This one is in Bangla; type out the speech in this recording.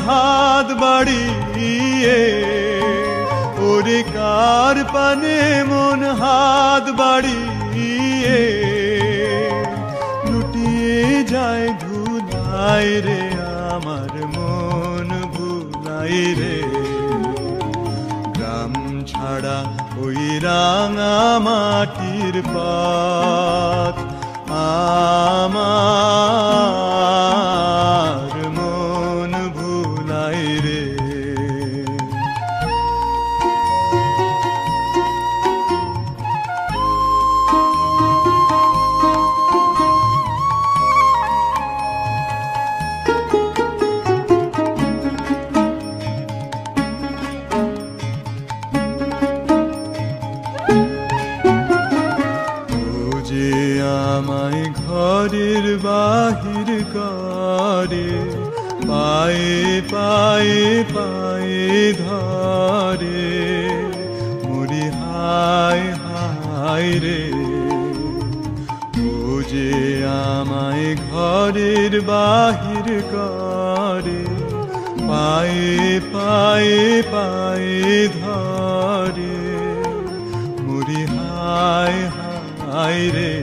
হাত বাড়িয়ে, ওরে কার পানে মন হাত বাড়িয়ে, লুটিয়ে যায় ধুলাই রে আমার মন ভুলাই রে। গ্রাম ছাড়া ওই রাঙা মাটির পথ আমার মন ভুলাই রে। আমায় ঘরের বাহির করে, পায়ে পায়ে পায়ে ধরে, মরি হায় হায় রে। ও যে আমায় ঘরের বাহির করে, পায়ে পায়ে পায়ে ধরে, মরি হায় হায় রে।